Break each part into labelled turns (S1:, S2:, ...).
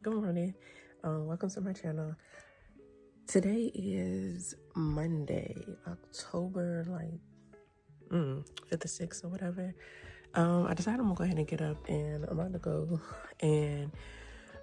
S1: Good morning. Welcome to my channel. Today is Monday, October 5th or 6th or whatever. I decided I'm gonna go ahead and get up and I'm about to go and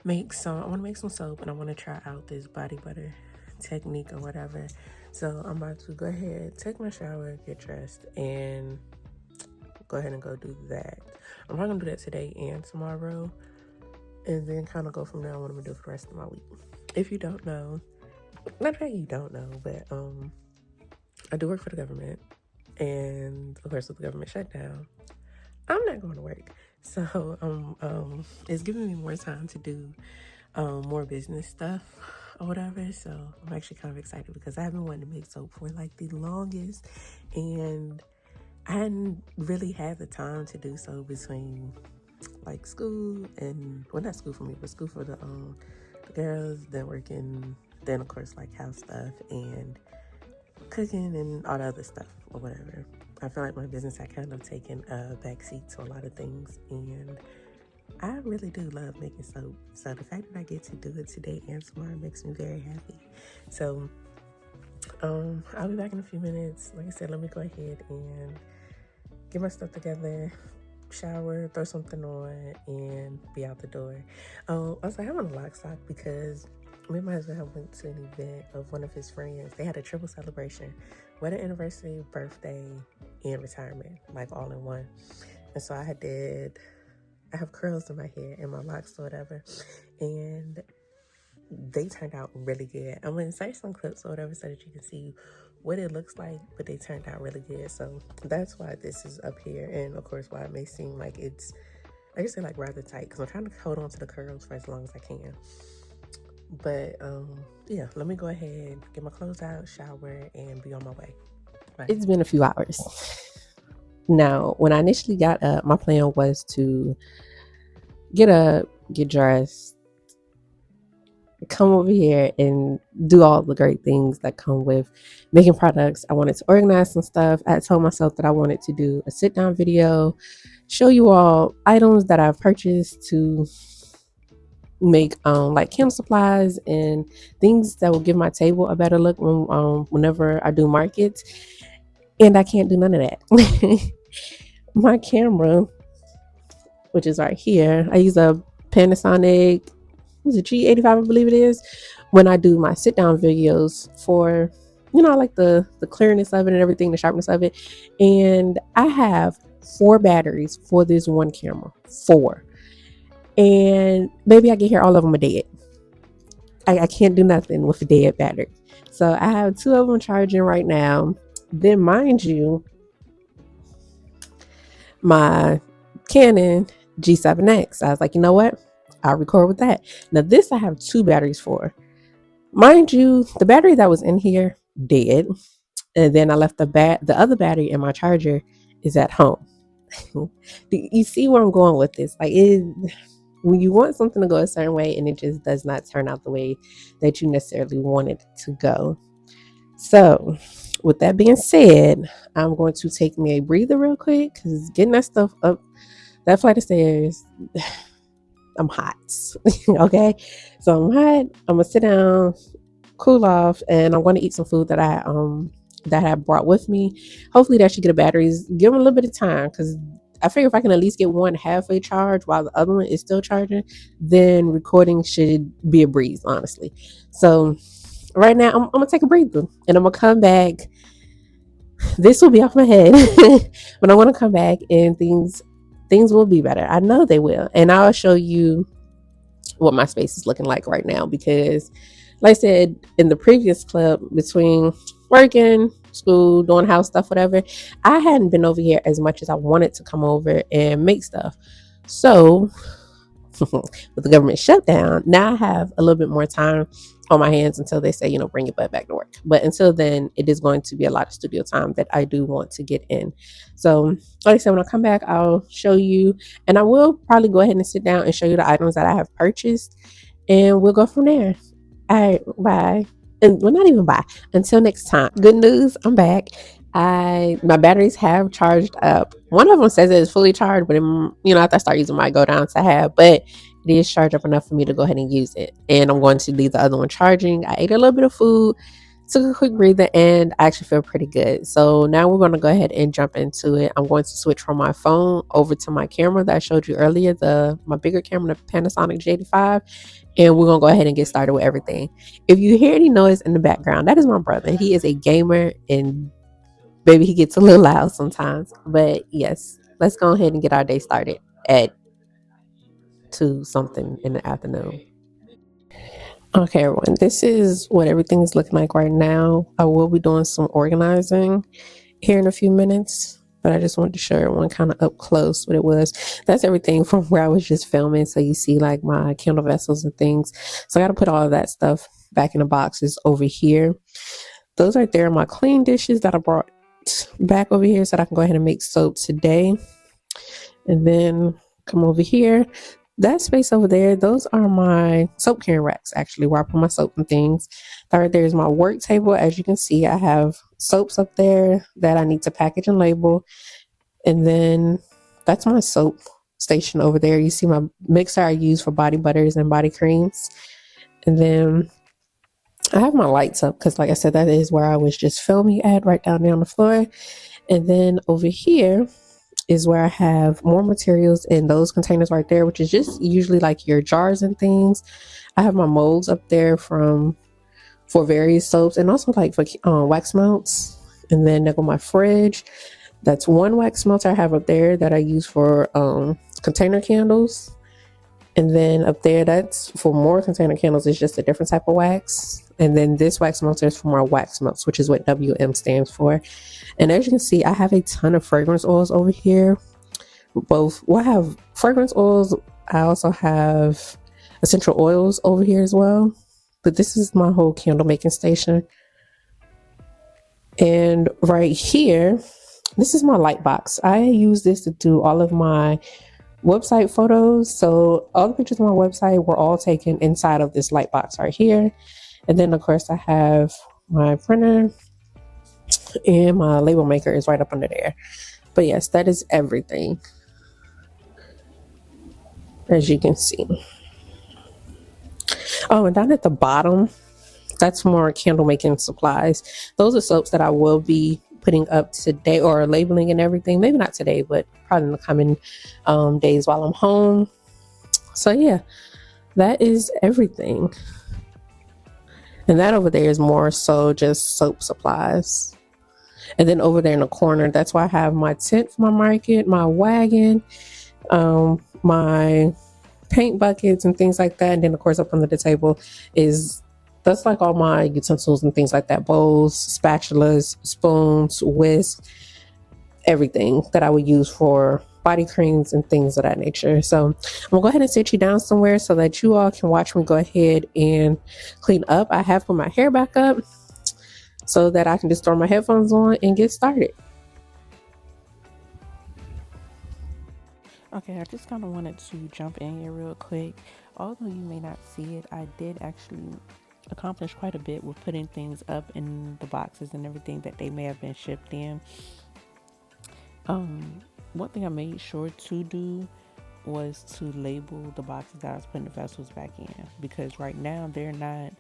S1: I wanna make some soap and I wanna try out this body butter technique or whatever. So I'm about to go ahead, take my shower, get dressed, and go ahead and go do that. I'm probably gonna do that today and tomorrow, and then kind of go from there on what I'm gonna do for the rest of my week. If you don't know, not that you don't know, but I do work for the government, and of course with the government shutdown, I'm not going to work. So it's giving me more time to do more business stuff or whatever. So I'm actually kind of excited because I have been wanting to make soap for like the longest, and I hadn't really had the time to do so between like school and, well, not school for me, but school for the girls, then working, then of course like house stuff and cooking and all the other stuff or whatever. I feel like my business had kind of taken a backseat to a lot of things, and I really do love making soap. So the fact that I get to do it today and tomorrow makes me very happy. So I'll be back in a few minutes. Like I said, let me go ahead and get my stuff together, shower, throw something on, and be out the door. Also, I have on a lock stock because me and my husband have went to an event of one of his friends. They had a triple celebration: wedding anniversary, birthday, and retirement, like all in one. And so I have curls in my hair and my locks or whatever, and they turned out really good. I'm gonna insert some clips or whatever so that you can see what it looks like, but they turned out really good. So that's why this is up here, and of course why it may seem like it's, I just say like rather tight, because I'm trying to hold on to the curls for as long as I can. But yeah, let me go ahead, get my clothes out, shower, and be on my way. Bye.
S2: It's been a few hours. Now, when I initially got up, my plan was to get up, get dressed, come over here and do all the great things that come with making products. I wanted to organize some stuff. I had told myself that I wanted to do a sit down video, show you all items that I've purchased to make like chem supplies and things that will give my table a better look whenever I do markets. And I can't do none of that. My camera, which is right here, I use a Panasonic, was it G85, I believe it is, when I do my sit down videos for, I like the clearness of it and everything, the sharpness of it. And I have 4 batteries for this one camera. 4. And maybe I can hear all of them are dead. I can't do nothing with a dead battery. So I have 2 of them charging right now. Then, mind you, my Canon G7X. I was like, you know what? I'll record with that. Now, this I have 2 batteries for. Mind you, the battery that was in here dead, and then I left the other battery in my charger is at home. You see where I'm going with this? When you want something to go a certain way and it just does not turn out the way that you necessarily want it to go. So, with that being said, I'm going to take me a breather real quick because getting that stuff up that flight of stairs, I'm hot. Okay, so I'm hot. I'm gonna sit down, cool off, and I'm going to eat some food that I brought with me. Hopefully, that should get the batteries. Give them a little bit of time because I figure if I can at least get one halfway charged while the other one is still charging, then recording should be a breeze, honestly. So right now, I'm gonna take a breather and I'm gonna come back. This will be off my head, but I want to come back and things will be better. I know they will, and I'll show you what my space is looking like right now because, like I said in the previous clip, between working, school, doing house stuff, whatever, I hadn't been over here as much as I wanted to come over and make stuff. So with the government shutdown, now I have a little bit more time on my hands until they say, bring your butt back to work. But until then, it is going to be a lot of studio time that I do want to get in. So, like I said, when I come back, I'll show you, and I will probably go ahead and sit down and show you the items that I have purchased, and we'll go from there. All right, bye. And well, not even bye. Until next time. Good news, I'm back. My batteries have charged up. One of them says it's fully charged, but after I start using my go down to half. But it is charged up enough for me to go ahead and use it. And I'm going to leave the other one charging. I ate a little bit of food, took a quick breather, and I actually feel pretty good. So now we're going to go ahead and jump into it. I'm going to switch from my phone over to my camera that I showed you earlier, the my bigger camera, the Panasonic J85, and we're going to go ahead and get started with everything. If you hear any noise in the background, that is my brother. He is a gamer, and baby, he gets a little loud sometimes. But yes, let's go ahead and get our day started at 2 something in the afternoon. Okay, everyone, this is what everything's looking like right now. I will be doing some organizing here in a few minutes, but I just wanted to show everyone kind of up close what it was. That's everything from where I was just filming. So you see like my candle vessels and things. So I got to put all of that stuff back in the boxes over here. Those right there are my clean dishes that I brought back over here so that I can go ahead and make soap today. And then come over here. That space over there, those are my soap carrying racks, actually, where I put my soap and things. That right there is my work table. As you can see, I have soaps up there that I need to package and label. And then that's my soap station over there. You see my mixer I use for body butters and body creams. And then I have my lights up because, like I said, that is where I was just filming at, right down there on the floor. And then over here is where I have more materials in those containers right there, which is just usually like your jars and things. I have my molds up there for various soaps and also like for wax melts. And then there go my fridge. That's one wax melter I have up there that I use for container candles. And then up there, that's for more container candles. It's just a different type of wax. And then this wax melter is for more wax melts, which is what WM stands for. And as you can see, I have a ton of fragrance oils over here. I have fragrance oils. I also have essential oils over here as well. But this is my whole candle making station. And right here, this is my light box. I use this to do all of my website photos. So all the pictures on my website were all taken inside of this light box right here. And then of course I have my printer and my label maker is right up under there. But yes, that is everything, as you can see. Oh, and down at the bottom, that's more candle making supplies. Those are soaps that I will be putting up today or labeling and everything. Maybe not today, but probably in the coming days while I'm home. So yeah, that is everything. And that over there is more so just soap supplies. And then over there in the corner, that's why I have my tent for my market, my wagon, my paint buckets and things like that. And then of course up under the table that's like all my utensils and things like that: bowls, spatulas, spoons, whisks, everything that I would use for body creams and things of that nature. So I'm gonna go ahead and sit you down somewhere so that you all can watch me go ahead and clean up. I have put my hair back up so that I can just throw my headphones on and get started.
S1: Okay, I just kind of wanted to jump in here real quick. Although you may not see it, I did actually accomplish quite a bit with putting things up in the boxes and everything that they may have been shipped in. One thing I made sure to do was to label the boxes that I was putting the vessels back in, because right now they're not,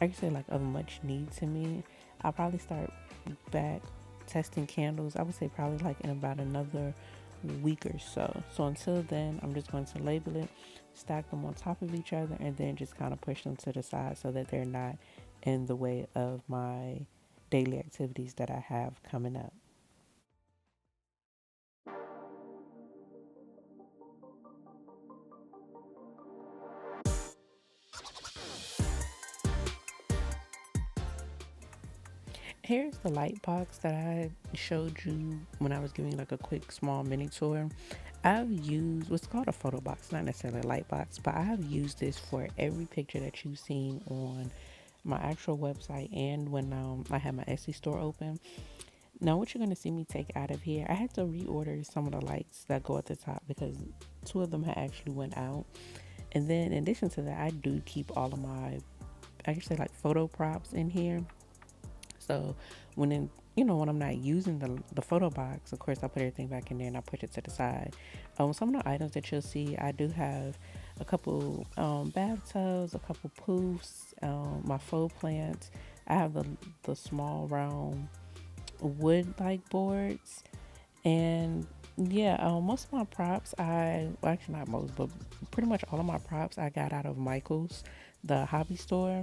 S1: I can say, like of much need to me. I'll probably start back testing candles. I would say probably like in about another week or so. So until then, I'm just going to label it, stack them on top of each other, and then just kind of push them to the side so that they're not in the way of my daily activities that I have coming up. Here's the light box that I showed you when I was giving like a quick small mini tour. I've used what's called a photo box, not necessarily a light box, but I have used this for every picture that you've seen on my actual website and when I had my Etsy store open. Now, what you're going to see me take out of here, I had to reorder some of the lights that go at the top because two of them had actually went out. And then in addition to that, I do keep all of my, I can say, like photo props in here. So when I'm not using the photo box, of course I put everything back in there and I push it to the side. Some of the items that you'll see, I do have
S2: a couple bathtubs, a couple poofs, my faux plants. I have the small round wood like boards, and yeah, most of my props well, actually not most, but pretty much all of my props I got out of Michael's, the hobby store.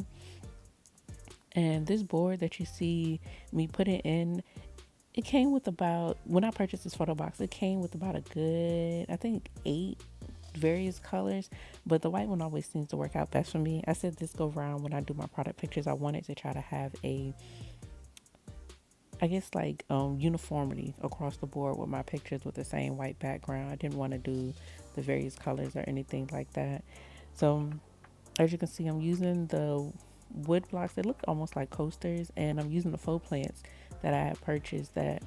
S2: And this board that you see me put it in, it came with about, when I purchased this photo box, it came with about a good, I think, 8 various colors, but the white one always seems to work out best for me. I said this go around when I do my product pictures, I wanted to try to have a, I guess, like uniformity across the board with my pictures with the same white background. I didn't want to do the various colors or anything like that. So as you can see, I'm using the wood blocks that look almost like coasters, and I'm using the faux plants that I had purchased that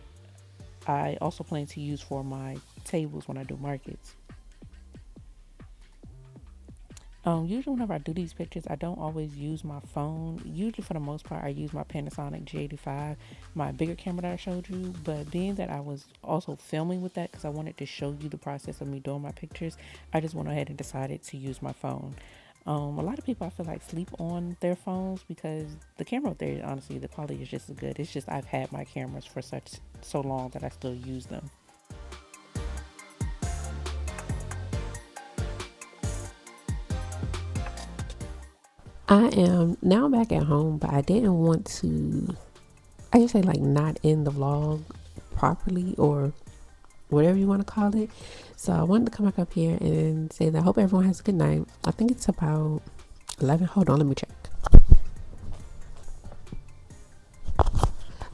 S2: I also plan to use for my tables when I do markets. Usually whenever I do these pictures, I don't always use my phone. Usually for the most part, I use my Panasonic G85, my bigger camera that I showed you. But being that I was also filming with that because I wanted to show you the process of me doing my pictures, I just went ahead and decided to use my phone. A lot of people I feel like sleep on their phones because the camera up there, honestly, the quality is just as good. It's just I've had my cameras for so long that I still use them.
S3: I am now back at home, but I didn't want to, I just say like not in the vlog properly or whatever you want to call it. So I wanted to come back up here and say that I hope everyone has a good night. I think it's about 11. Hold on, let me check.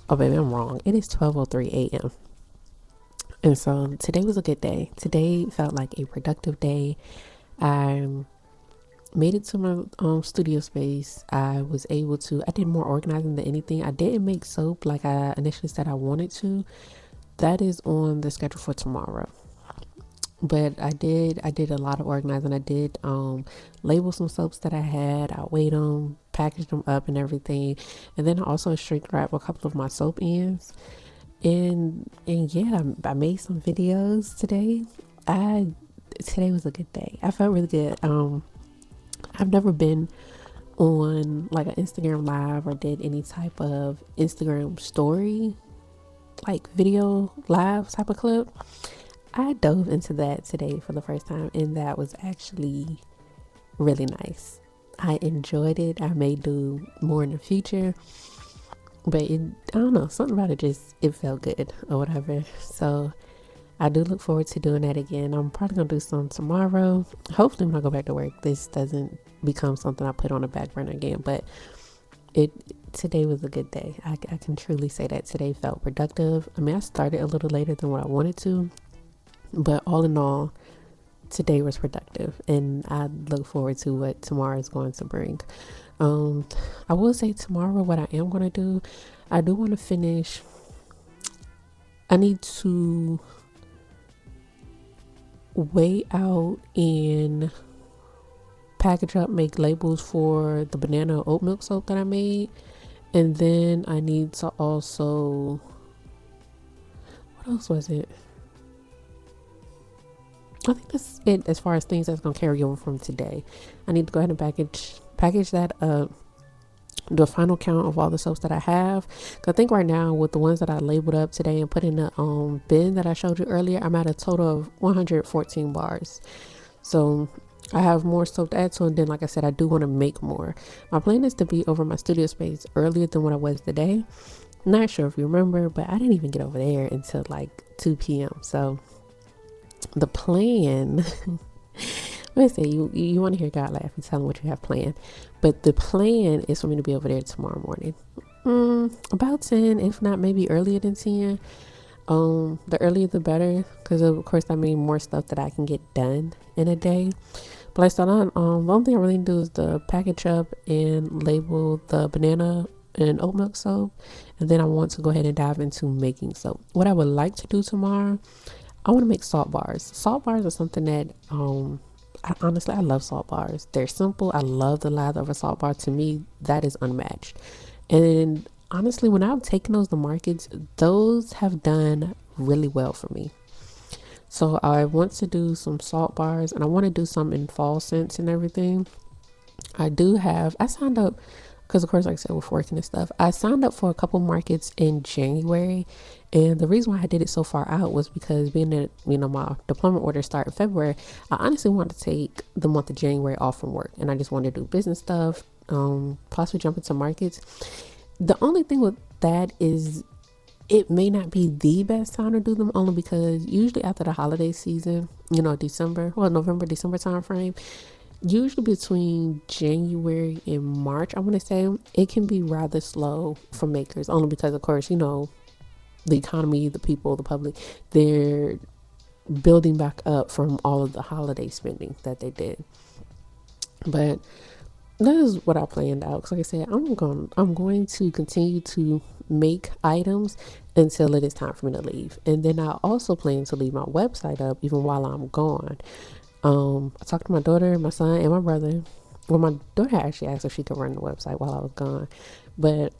S3: Oh, baby, I'm wrong. It is 12:03 a.m. And so today was a good day. Today felt like a productive day. I made it to my studio space. I was able to, I did more organizing than anything. I didn't make soap like I initially said I wanted to. That is on the schedule for tomorrow. But I did a lot of organizing. I did label some soaps that I had. I weighed them, packaged them up and everything. And then I also shrink wrap a couple of my soap ends. And yeah, I made some videos today. I Today was a good day. I felt really good. I've never been on like an Instagram live or did any type of Instagram story, like video live type of clip. I dove into that today for the first time, and that was actually really nice. I enjoyed it. I may do more in the future, but I don't know, something about it just, it felt good or whatever. So I do look forward to doing that again. I'm probably gonna do some tomorrow. Hopefully when I go back to work, this doesn't become something I put on the back burner again. But it today was a good day. I can truly say that today felt productive. I mean, I started a little later than what I wanted to, but all in all, today was productive, and I look forward to what tomorrow is going to bring. I will say tomorrow what I am going to do, I do want to finish. I need to weigh out and package up, make labels for the banana oat milk soap that I made. And then I need to also, what else was it? I think that's it as far as things that's gonna carry over from today. I need to go ahead and package that up, do a final count of all the soaps that I have. 'Cause I think right now with the ones that I labeled up today and put in the bin that I showed you earlier, I'm at a total of 114 bars. So I have more soap to add to, and then like I said, I do want to make more. My plan is to be over my studio space earlier than what I was today. Not sure if you remember, but I didn't even get over there until like 2 p.m. So the plan, let's say you want to hear God laugh and tell him what you have planned, but the plan is for me to be over there tomorrow morning, about 10, if not maybe earlier than 10. The earlier the better, because of course I mean more stuff that I can get done in a day. But I start on the only thing I really do is the package up and label the banana and oat milk soap, and then I want to go ahead and dive into making soap. What I would like to do tomorrow, I want to make salt bars. Salt bars are something that I love salt bars. They're simple. I love the lather of a salt bar. To me, that is unmatched. And honestly, when I've taken those to markets, those have done really well for me. So I want to do some salt bars, and I want to do some in fall scents and everything. I signed up because, of course, like I said, with working and stuff, I signed up for a couple markets in January. And the reason why I did it so far out was because being that, my deployment orders start in February, I honestly wanted to take the month of January off from work. And I just wanted to do business stuff, possibly jump into markets. The only thing with that is it may not be the best time to do them, only because usually after the holiday season, November, December time frame, usually between January and March, I want to say, it can be rather slow for makers, only because, of course, the economy, the people, the public, they're building back up from all of the holiday spending that they did. But that is what I planned out. Because like I said, I'm going to continue to make items until it is time for me to leave. And then I also plan to leave my website up even while I'm gone. I talked to my daughter, my son, and my brother. Well, my daughter actually asked if she could run the website while I was gone. But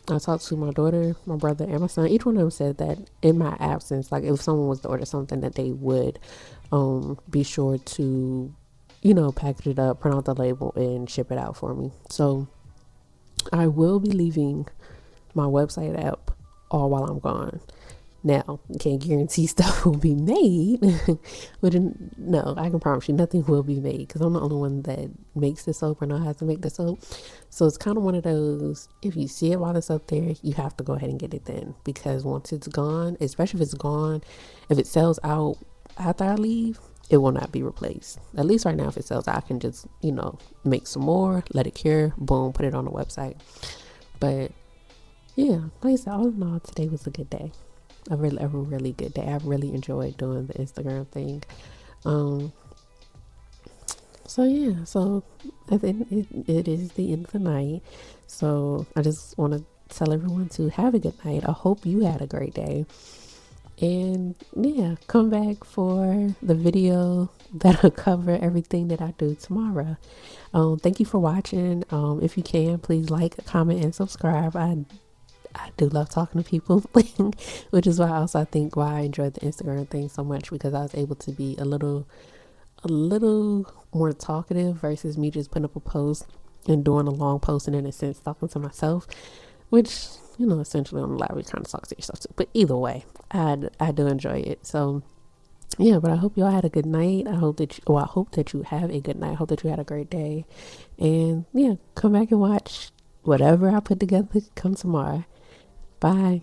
S3: I talked to my daughter, my brother, and my son. Each one of them said that in my absence, like if someone was to order something, that they would be sure to, package it up, print out the label, and ship it out for me. So I will be leaving my website up all while I'm gone. Now, can't guarantee stuff will be made, but no, I can promise you nothing will be made because I'm the only one that makes the soap or know how to make the soap. So it's kind of one of those, if you see it while it's up there, you have to go ahead and get it then, because once it's gone, especially if it's gone, if it sells out after I leave, it will not be replaced. At least right now, if it sells out, I can just, make some more, let it cure, boom, put it on the website. But yeah, like I said, all in all, today was a good day. A really good day. I really enjoyed doing the Instagram thing. So yeah, so I think it is the end of the night. So I just want to tell everyone to have a good night. I hope you had a great day. And yeah, come back for the video that'll cover everything that I do tomorrow. Thank you for watching. If you can, please like, comment, and subscribe. I do love talking to people, which is I think why I enjoyed the Instagram thing so much, because I was able to be a little more talkative versus me just putting up a post and doing a long post and in a sense talking to myself, which, essentially on the live, we kind of talk to yourself too. But either way, I do enjoy it. So yeah, but I hope y'all had a good night. I hope that you have a good night. I hope that you had a great day. And yeah, come back and watch whatever I put together come tomorrow. Bye.